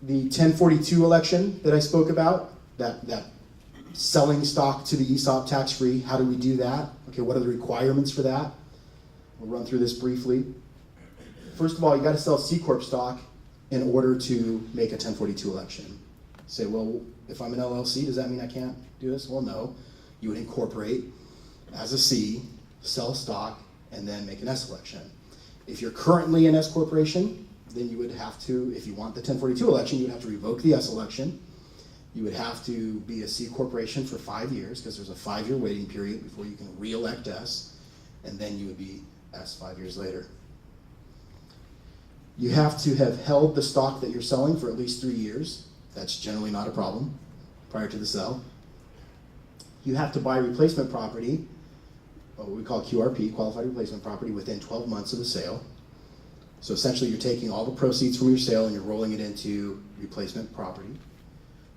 The 1042 election that I spoke about, that selling stock to the ESOP tax-free, how do we do that? Okay, what are the requirements for that? We'll run through this briefly. First of all, you got to sell C Corp stock in order to make a 1042 election. You say, well, if I'm an LLC, does that mean I can't do this? Well, no. You would incorporate as a C, sell stock, and then make an S election. If you're currently an S corporation, then you would have to, if you want the 1042 election, you would have to revoke the S election. You would have to be a C corporation for 5 years, because there's a 5-year waiting period before you can re-elect S, and then you would be S 5 years later. You have to have held the stock that you're selling for at least 3 years. That's generally not a problem prior to the sale. You have to buy replacement property, what we call QRP, qualified replacement property, within 12 months of the sale. So essentially you're taking all the proceeds from your sale and you're rolling it into replacement property.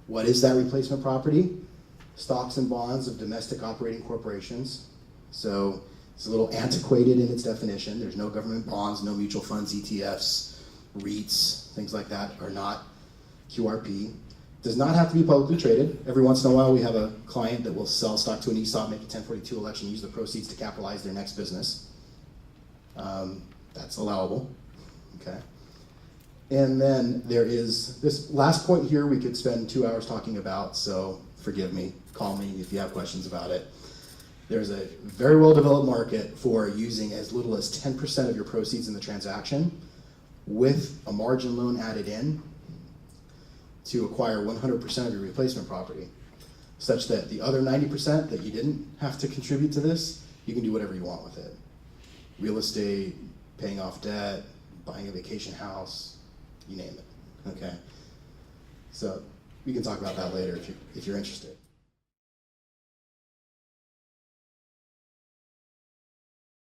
What is that replacement property? Stocks and bonds of domestic operating corporations. So it's a little antiquated in its definition. There's no government bonds, no mutual funds, ETFs, REITs, things like that are not QRP. Does not have to be publicly traded. Every once in a while we have a client that will sell stock to an ESOP, make a 1042 election, use the proceeds to capitalize their next business. That's allowable, okay? And then there is this last point here we could spend 2 hours talking about, so forgive me, call me if you have questions about it. There's a very well-developed market for using as little as 10% of your proceeds in the transaction with a margin loan added in to acquire 100% of your replacement property, such that the other 90% that you didn't have to contribute to this, you can do whatever you want with it. Real estate, paying off debt, buying a vacation house, you name it, okay? So we can talk about that later if you're interested.